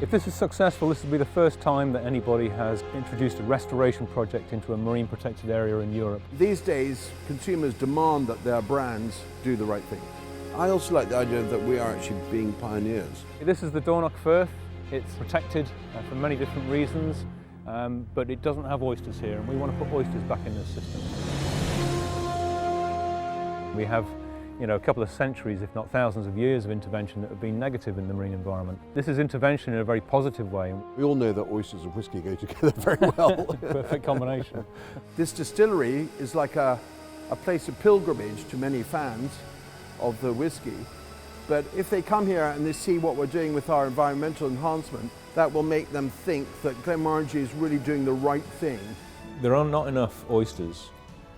If this is successful, this will be the first time that anybody has introduced a restoration project into a marine protected area in Europe. These days, consumers demand that their brands do the right thing. I also like the idea that we are actually being pioneers. This is the Dornoch Firth. It's protected for many different reasons, but it doesn't have oysters here, and we want to put oysters back in this system. We have a couple of centuries, if not thousands of years of intervention that have been negative in the marine environment. This is intervention in a very positive way. We all know that oysters and whiskey go together very well. Perfect combination. This distillery is like a place of pilgrimage to many fans of the whiskey. But if they come here and they see what we're doing with our environmental enhancement, that will make them think that Glenmorangie is really doing the right thing. There are not enough oysters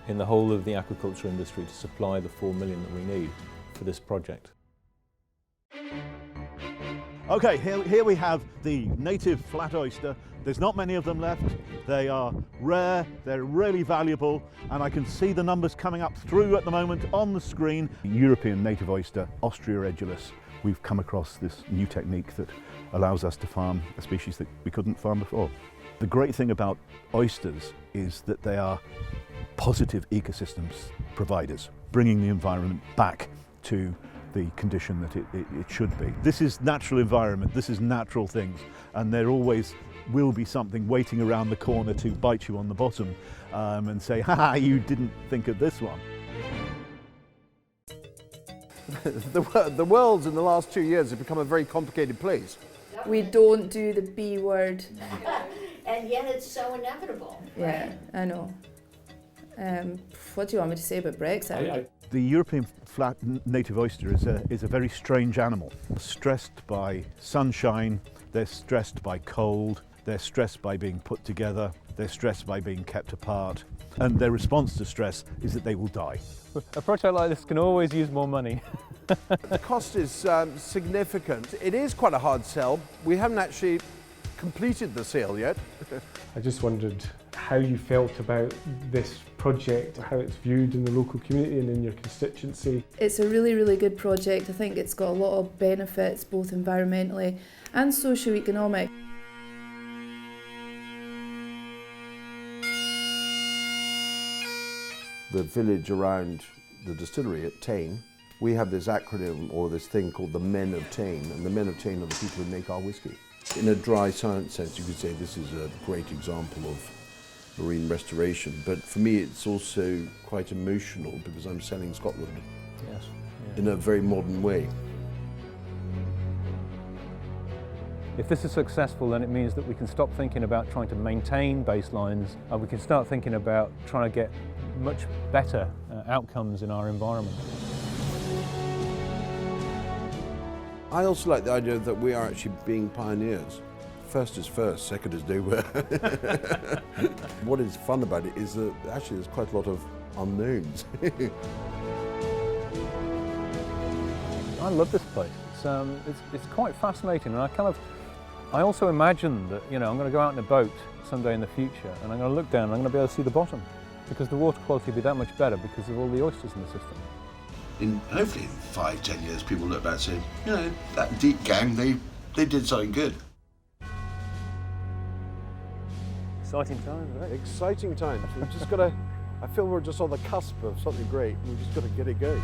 in the whole of the aquaculture industry to supply the 4 million that we need for this project. Okay, here we have the native flat oyster. There's not many of them left. They are rare, they're really valuable, and I can see the numbers coming up through at the moment on the screen. European native oyster, Ostrea edulis. We've come across this new technique that allows us to farm a species that we couldn't farm before. The great thing about oysters is that they are positive ecosystems providers, bringing the environment back to the condition that it should be. This is natural environment, this is natural things, and there always will be something waiting around the corner to bite you on the bottom and say, ha, you didn't think of this one. The world in the last 2 years has become a very complicated place. We don't do the B word. And yet it's so inevitable. Yeah, right? I know. What do you want me to say about Brexit? The European flat native oyster is a very strange animal. Stressed by sunshine, they're stressed by cold, they're stressed by being put together, they're stressed by being kept apart, and their response to stress is that they will die. A project like this can always use more money. The cost is significant. It is quite a hard sell. We haven't actually completed the sale yet. I just wondered how you felt about this project, how it's viewed in the local community and in your constituency. It's a really, really good project. I think it's got a lot of benefits, both environmentally and socio-economic. The village around the distillery at Tain, we have this acronym or this thing called the Men of Tain, and the Men of Tain are the people who make our whiskey. In a dry science sense, you could say this is a great example of marine restoration, but for me it's also quite emotional because I'm selling Scotland in a very modern way. If this is successful, then it means that we can stop thinking about trying to maintain baselines and we can start thinking about trying to get much better outcomes in our environment. I also like the idea that we are actually being pioneers. First is first, second is nowhere. What is fun about it is that actually there's quite a lot of unknowns. I love this place. It's quite fascinating, and I also imagine that I'm going to go out in a boat someday in the future, and I'm going to look down and I'm going to be able to see the bottom, because the water quality will be that much better because of all the oysters in the system. Hopefully in 5-10 years, people look back and say, that Deep gang, they did something good. Exciting times, right? Exciting times. We've just got to, I feel we're just on the cusp of something great. We've just got to get it going.